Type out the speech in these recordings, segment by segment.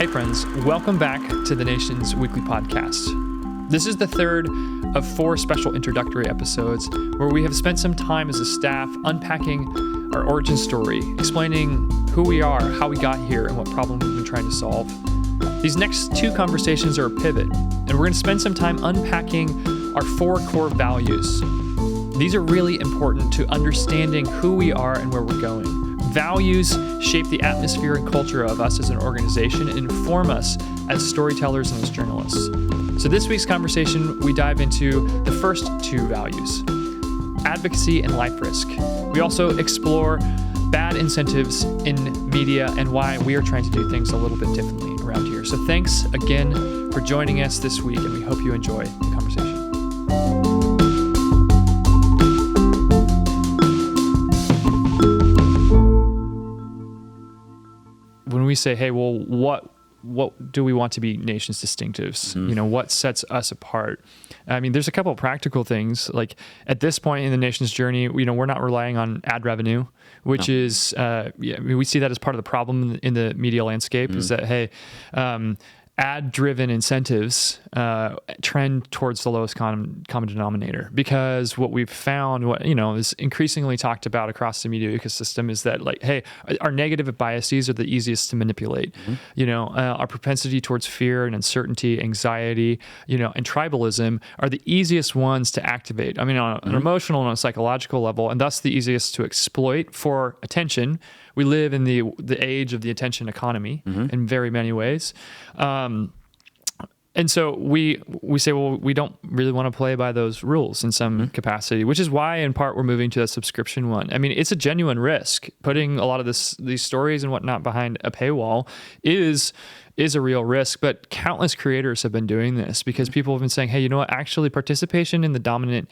Hey friends, welcome back to the Nation's Weekly Podcast. This is the third of 4 special introductory episodes where we have spent some time as a staff unpacking our origin story, explaining who we are, how we got here, and what problem we've been trying to solve. These next 2 conversations are a pivot, and we're going to spend some time unpacking our 4 core values. These are really important to understanding who we are and where we're going. Values shape the atmosphere and culture of us as an organization and inform us as storytellers and as journalists. So this week's conversation, we dive into the first 2 values, advocacy and life risk. We also explore bad incentives in media and why we are trying to do things a little bit differently around here. So thanks again for joining us this week, and we hope you enjoy the conversation. When we say, hey, well, what do we want to be Nation's distinctives? Mm-hmm. You know, what sets us apart? I mean, there's a couple of practical things. Like at this point in the Nation's journey, you know, we're not relying on ad revenue, which is, we see that as part of the problem in the media landscape. Mm-hmm. Is that, hey, ad-driven incentives trend towards the lowest common denominator, because what we've found, is increasingly talked about across the media ecosystem, is that like, hey, our negative biases are the easiest to manipulate. Mm-hmm. Our propensity towards fear and uncertainty, anxiety, and tribalism are the easiest ones to activate. I mean, on an emotional and a psychological level, and thus the easiest to exploit for attention. We live in the age of the attention economy in very many ways. And so we say, well, we don't really want to play by those rules in some capacity, which is why in part we're moving to a subscription one. I mean, it's a genuine risk. Putting a lot of these stories and whatnot behind a paywall is a real risk, but countless creators have been doing this because people have been saying, hey, you know what, actually participation in the dominant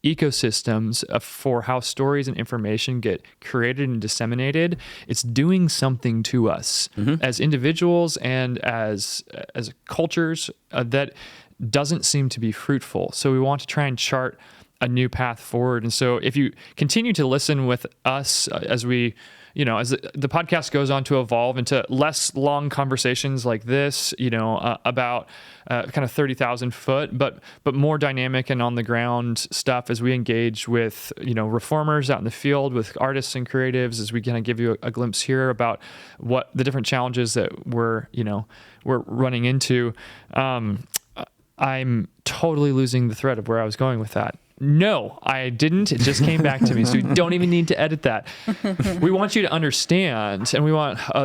ecosystems for how stories and information get created and disseminated, it's doing something to us as individuals and as cultures that doesn't seem to be fruitful. So we want to try and chart a new path forward. And so if you continue to listen with us as we as the podcast goes on to evolve into less long conversations like this, about kind of 30,000 foot, but more dynamic and on the ground stuff as we engage with, reformers out in the field, with artists and creatives, as we kind of give you a glimpse here about what the different challenges that we're running into. I'm totally losing the thread of where I was going with that. No, I didn't. It just came back to me. So you don't even need to edit that. We want you to understand, and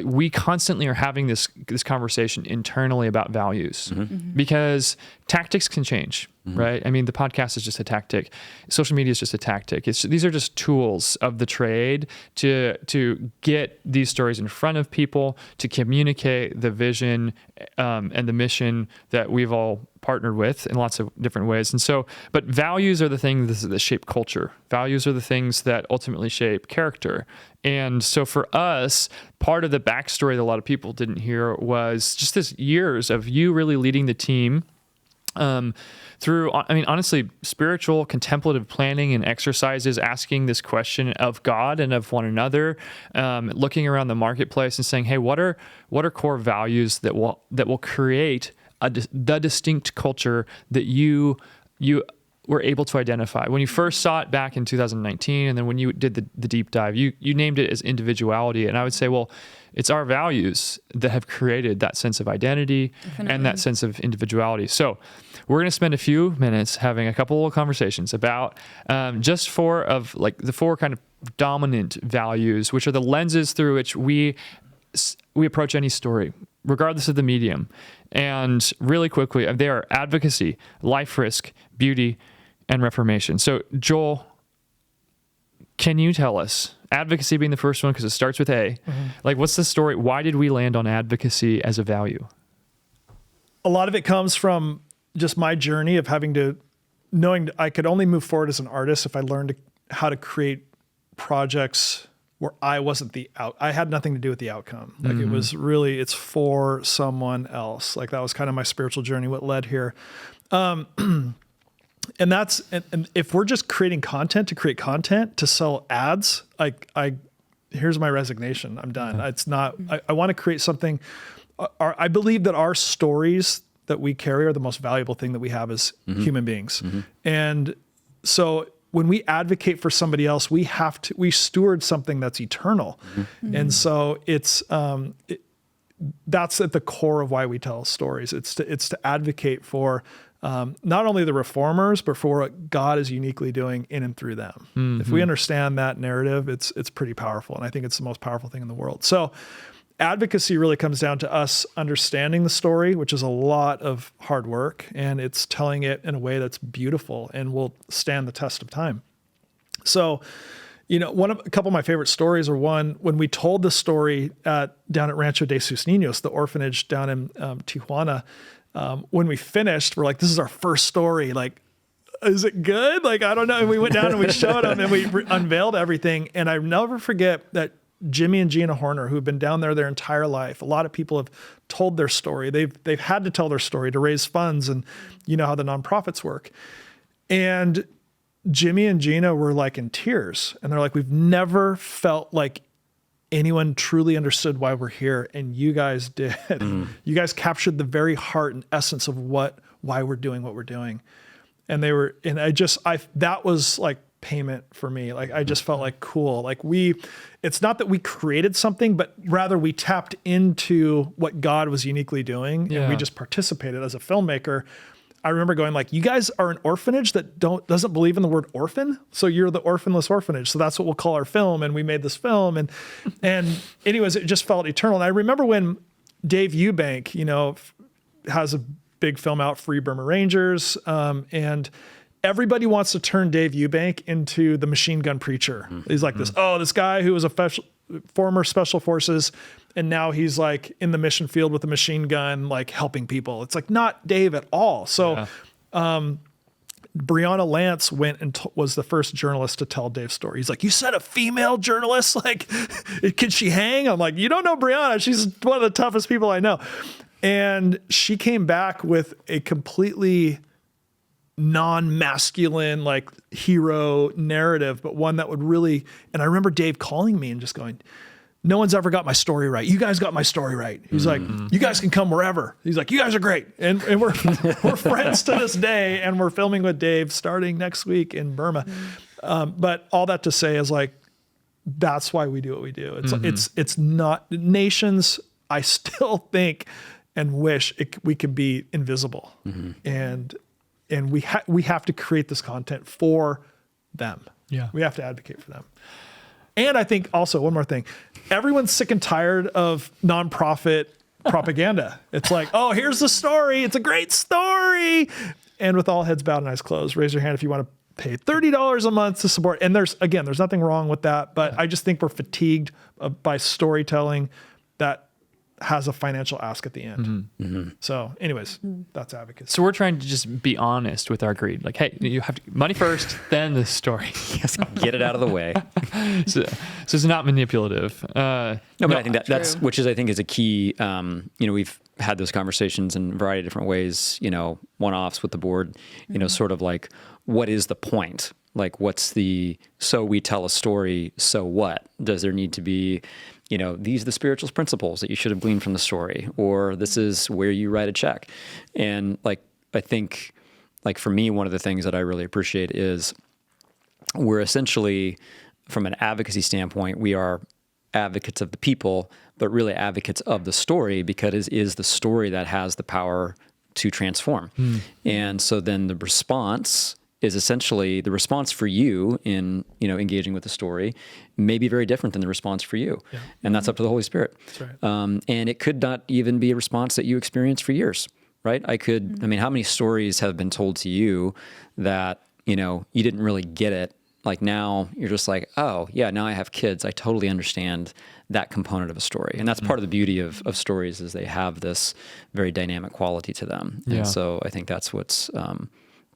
we constantly are having this conversation internally about values because tactics can change, right? I mean, the podcast is just a tactic. Social media is just a tactic. These are just tools of the trade to get these stories in front of people, to communicate the vision and the mission that we've all partnered with in lots of different ways. And so, but values are the things that shape culture. Values are the things that ultimately shape character. And so for us, part of the backstory that a lot of people didn't hear was just this years of you really leading the team through, honestly, spiritual contemplative planning and exercises, asking this question of God and of one another, looking around the marketplace and saying, hey, what are core values that will create the distinct culture that you were able to identify? When you first saw it back in 2019, and then when you did the deep dive, you named it as individuality. And I would say, well, it's our values that have created that sense of identity and that sense of individuality. So we're going to spend a few minutes having a couple of conversations about just the 4 kind of dominant values, which are the lenses through which we approach any story, regardless of the medium. And really quickly, they are advocacy, life risk, beauty, and reformation. So Joel, can you tell us, advocacy being the first one because it starts with A, what's the story? Why did we land on advocacy as a value? A lot of it comes from just my journey of knowing I could only move forward as an artist if I learned how to create projects where I wasn't I had nothing to do with the outcome. It was really, it's for someone else. That was kind of my spiritual journey, what led here. And if we're just creating content to create content to sell ads, here's my resignation. I'm done. It's not, I want to create something I believe that our stories that we carry are the most valuable thing that we have as human beings. And so when we advocate for somebody else, we steward something that's eternal. And so that's at the core of why we tell stories. It's to advocate for not only the reformers, but for what God is uniquely doing in and through them. If we understand that narrative, it's pretty powerful. And I think it's the most powerful thing in the world. So advocacy really comes down to us understanding the story, which is a lot of hard work, and it's telling it in a way that's beautiful and will stand the test of time. So, a couple of my favorite stories are one, when we told the story down at Rancho de Sus Niños, the orphanage down in Tijuana, when we finished, we're like, this is our first story. Like, is it good? Like, I don't know. And we went down and we showed them and we unveiled everything. And I never forget that Jimmy and Gina Horner, who have been down there their entire life, a lot of people have told their story. They've had to tell their story to raise funds, and you know how the nonprofits work. And Jimmy and Gina were like in tears, and they're like, we've never felt like anyone truly understood why we're here, and you guys did. You guys captured the very heart and essence of why we're doing what we're doing. And that was like payment for me. Like, I just felt like, cool. Like, it's not that we created something, but rather we tapped into what God was uniquely doing, and we just participated as a filmmaker. I remember going like, you guys are an orphanage that doesn't believe in the word orphan. So you're the orphanless orphanage. So that's what we'll call our film. And we made this film, and anyways, it just felt eternal. And I remember when Dave Eubank, has a big film out, Free Burma Rangers. And everybody wants to turn Dave Eubank into the machine gun preacher. He's like this guy who was a former special forces, and now he's like in the mission field with a machine gun, like helping people. It's like not Dave at all. So Brianna Lance went and was the first journalist to tell Dave's story. He's like, you said a female journalist? Like, can she hang? I'm like, you don't know Brianna. She's one of the toughest people I know. And she came back with a completely non-masculine, like, hero narrative, but one that would really, and I remember Dave calling me and just going, no one's ever got my story right. You guys got my story right. He's like, you guys can come wherever. He's like, you guys are great. And we're friends to this day, and we're filming with Dave starting next week in Burma. But all that to say is, like, that's why we do what we do. It's not nations. I still think and wish we could be invisible, and we have to create this content for them. Yeah, we have to advocate for them. And I think also one more thing, everyone's sick and tired of nonprofit propaganda. It's like, oh, here's the story. It's a great story. And with all heads bowed and eyes closed, raise your hand if you want to pay $30 a month to support. And there's nothing wrong with that, but I just think we're fatigued by storytelling that has a financial ask at the end. So anyways, that's advocacy. So we're trying to just be honest with our greed. Like, hey, you have to money first, then the story. Yes, get it out of the way. So it's not manipulative. No, but I think that's, which is, I think, is a key, we've had those conversations in a variety of different ways, one-offs with the board, sort of like, what is the point? Like, so we tell a story, so what? Does there need to be, these are the spiritual principles that you should have gleaned from the story, or this is where you write a check. And like, I think, like, for me, one of the things that I really appreciate is we're essentially, from an advocacy standpoint, we are advocates of the people, but really advocates of the story, because it is the story that has the power to transform. And so then the response is essentially the response for you in, engaging with the story may be very different than the response for you. Yeah. And that's up to the Holy Spirit. That's right. And it could not even be a response that you experienced for years, right? How many stories have been told to you that, you didn't really get it? Like, now you're just like, oh yeah, now I have kids. I totally understand that component of a story. And that's part of the beauty of stories, is they have this very dynamic quality to them. Yeah. And so I think that's what's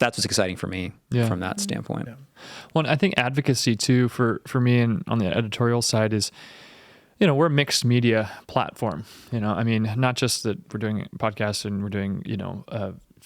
exciting for me from that standpoint. Yeah. Well, I think advocacy too, for me, and on the editorial side, is, we're a mixed media platform. Not just that we're doing podcasts and we're doing,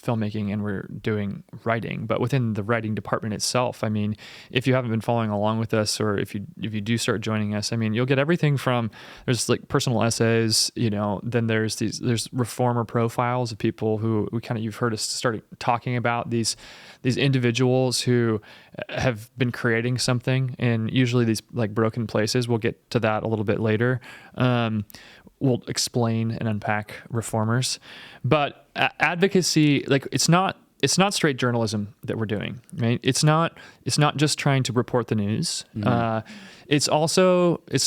filmmaking and we're doing writing, but within the writing department itself, I mean, if you haven't been following along with us, or if you do start joining us, I mean, you'll get everything from, there's like personal essays, then there's reformer profiles of people who you've heard us start talking about, these individuals who have been creating something in usually these like broken places. We'll get to that a little bit later. We'll explain and unpack reformers, but advocacy, like it's not straight journalism that we're doing, right? It's not just trying to report the news. It's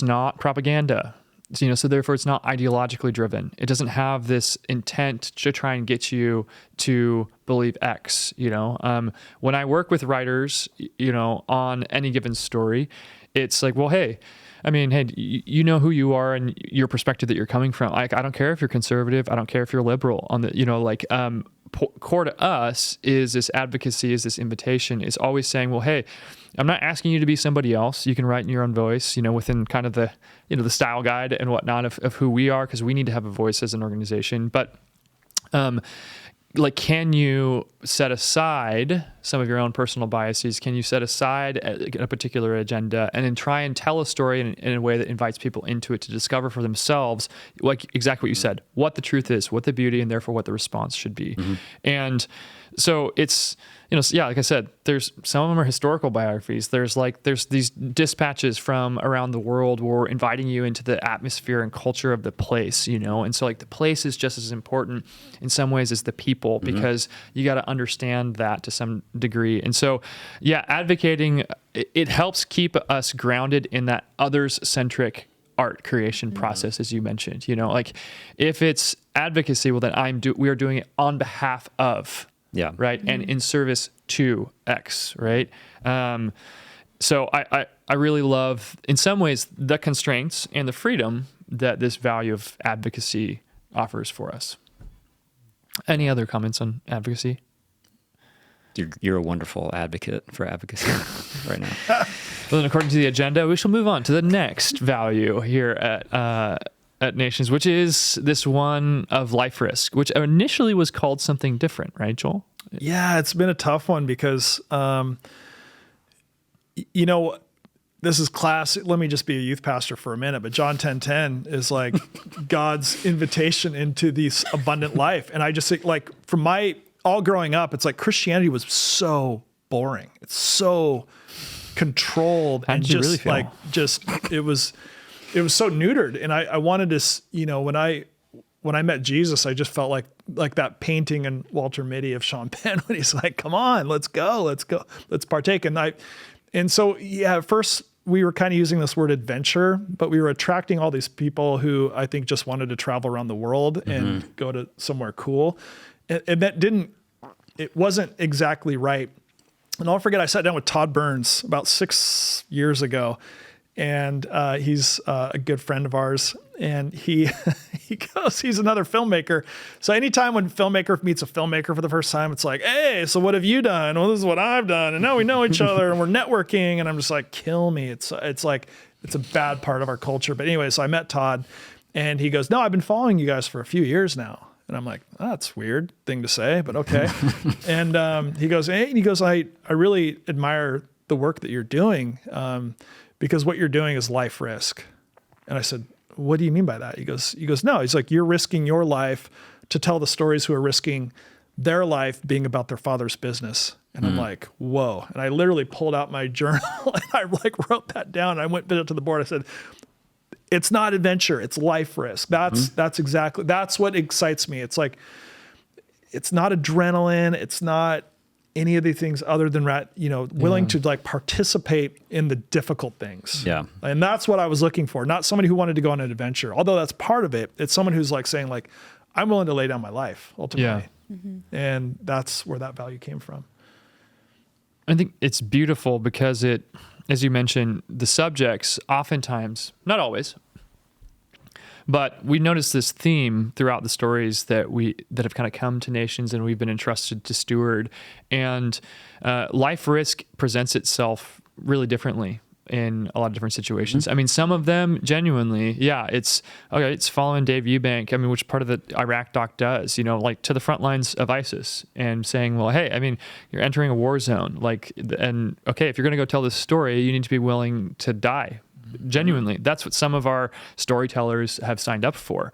not propaganda. So therefore it's not ideologically driven. It doesn't have this intent to try and get you to believe X, when I work with writers, on any given story, it's like, well, hey, you know who you are and your perspective that you're coming from. I don't care if you're conservative. I don't care if you're liberal. Core to us is this advocacy, is this invitation, is always saying, well, hey, I'm not asking you to be somebody else. You can write in your own voice, within kind of the, the style guide and whatnot of who we are, because we need to have a voice as an organization. But can you set aside some of your own personal biases? Can you set aside a particular agenda and then try and tell a story in a way that invites people into it to discover for themselves, like exactly what you said, what the truth is, what the beauty, and therefore what the response should be. And so it's, like I said, there's some of them are historical biographies. There's these dispatches from around the world where we're inviting you into the atmosphere and culture of the place, and so like the place is just as important in some ways as the people, because you got to understand that to some degree. And so, advocating, it helps keep us grounded in that others-centric art creation process, as you mentioned. Like if it's advocacy, well then we are doing it on behalf of. Yeah. Right. And in service to X. Right. So I really love, in some ways, the constraints and the freedom that this value of advocacy offers for us. Any other comments on advocacy? You're a wonderful advocate for advocacy right now. Well, then, according to the agenda, we shall move on to the next value here at Nations, which is this one of life risk, which initially was called something different, right, Joel? Yeah, it's been a tough one because, this is class. Let me just be a youth pastor for a minute, but John 10:10 is like God's invitation into this abundant life. And I just think, like, from my all growing up, it's like Christianity was so boring. It's so controlled. How did you really feel? It was so neutered. And I wanted to, when I met Jesus, I just felt like that painting in Walter Mitty of Sean Penn when he's like, come on, let's go, let's partake. And so, at first we were kind of using this word adventure, but we were attracting all these people who I think just wanted to travel around the world and go to somewhere cool. And it wasn't exactly right. And I'll forget, I sat down with Todd Burns about 6 years ago, and he's a good friend of ours. And he goes, he's another filmmaker. So anytime when a filmmaker meets a filmmaker for the first time, it's like, hey, so what have you done? Well, this is what I've done. And now we know each other and we're networking. And I'm just like, kill me. It's like, it's a bad part of our culture. But anyway, so I met Todd and he goes, no, I've been following you guys for a few years now. And I'm like, oh, that's a weird thing to say, but okay. And he goes, I really admire the work that you're doing because what you're doing is life risk. And I said, what do you mean by that? He goes, no, he's like, you're risking your life to tell the stories who are risking their life being about their father's business. And I'm like, whoa. And I literally pulled out my journal and I wrote that down. And I went to the board. I said, it's not adventure, it's life risk. That's what excites me. It's like, it's not adrenaline. It's not any of the things other than willing to participate in the difficult things. Yeah. And that's what I was looking for. Not somebody who wanted to go on an adventure, although that's part of it. It's someone who's saying I'm willing to lay down my life ultimately. Yeah. And that's where that value came from. I think it's beautiful because it, as you mentioned, the subjects oftentimes, not always, but we notice this theme throughout the stories that have kind of come to Nations and we've been entrusted to steward. And life risk presents itself really differently in a lot of different situations. I mean, some of them genuinely, it's following Dave Eubank. I mean, which part of the Iraq doc does, like to the front lines of ISIS and saying, well, hey, I mean, you're entering a war zone. Like, and okay, if you're going to go tell this story, you need to be willing to die. Genuinely, that's what some of our storytellers have signed up for.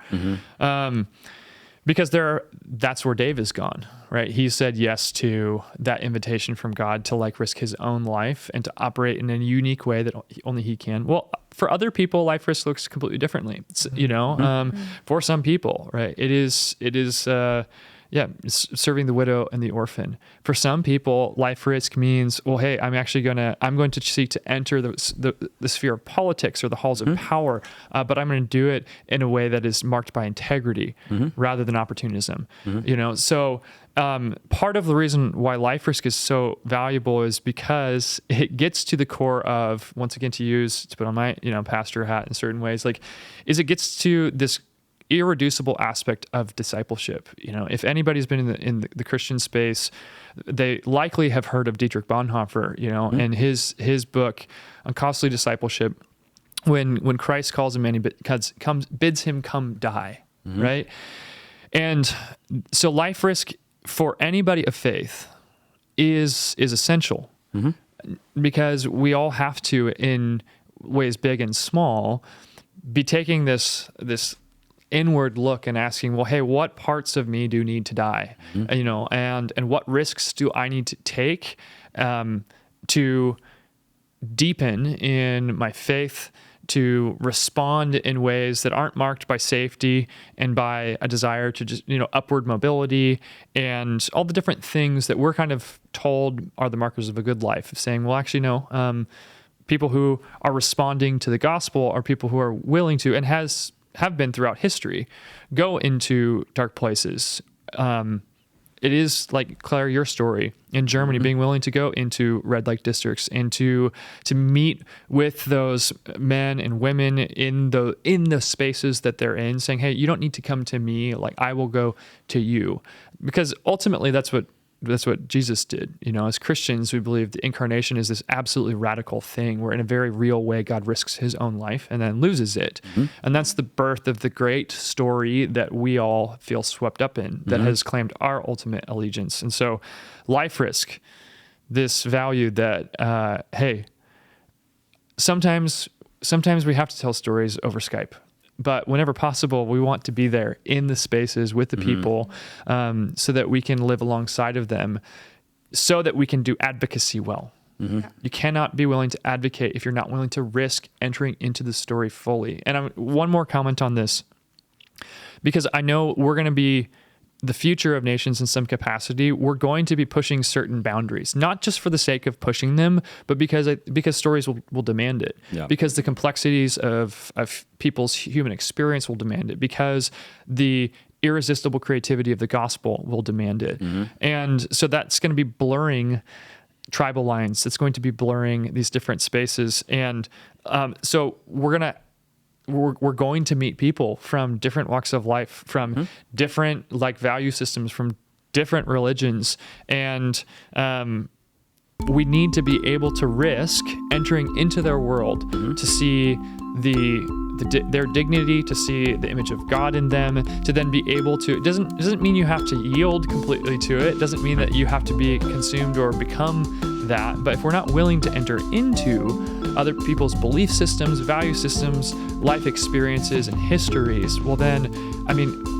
Because that's where Dave has gone, right? He said yes to that invitation from God to like risk his own life and to operate in a unique way that only he can. Well, for other people, life risk looks completely differently. It's, for some people, right? It is serving the widow and the orphan. For some people, life risk means, well, hey, I'm going to seek to enter the sphere of politics or the halls of power, but I'm going to do it in a way that is marked by integrity rather than opportunism. So part of the reason why life risk is so valuable is because it gets to the core of, once again, to put on my pastor hat in certain ways, it gets to this irreducible aspect of discipleship. If anybody's been in the Christian space, they likely have heard of Dietrich Bonhoeffer, and his book on costly discipleship, when Christ calls a man, bids him come die, right? And so life risk for anybody of faith is essential because we all have to, in ways big and small, be taking this inward look and asking, well, hey, what parts of me do need to die? And what risks do I need to take to deepen in my faith, to respond in ways that aren't marked by safety and by a desire to just, upward mobility and all the different things that we're kind of told are the markers of a good life, saying, well, actually, no, people who are responding to the gospel are people who are willing to, and have been throughout history, go into dark places. It is like, Claire, your story in Germany, being willing to go into red light districts and to meet with those men and women in the spaces that they're in, saying, hey, you don't need to come to me, like I will go to you. Because ultimately that's what Jesus did. As Christians, we believe the incarnation is this absolutely radical thing where in a very real way, God risks his own life and then loses it. And that's the birth of the great story that we all feel swept up in, that has claimed our ultimate allegiance. And so life risk, this value that, hey, sometimes we have to tell stories over Skype. But whenever possible, we want to be there in the spaces with the people so that we can live alongside of them, so that we can do advocacy well. You cannot be willing to advocate if you're not willing to risk entering into the story fully. And one more comment on this, because I know we're going to be the future of nations in some capacity. We're going to be pushing certain boundaries, not just for the sake of pushing them, but because stories will demand it, because the complexities of people's human experience will demand it, because the irresistible creativity of the gospel will demand it. And so that's going to be blurring tribal lines. It's going to be blurring these different spaces. And so we're going to meet people from different walks of life, from different value systems, from different religions. And we need to be able to risk entering into their world to see their dignity, to see the image of God in them, to then be able to, it doesn't mean you have to yield completely to it. It doesn't mean that you have to be consumed or become that. But if we're not willing to enter into other people's belief systems, value systems, life experiences, and histories, well then,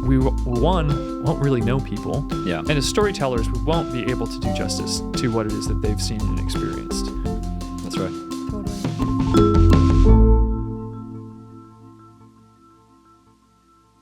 we won't really know people. And as storytellers, we won't be able to do justice to what it is that they've seen and experienced.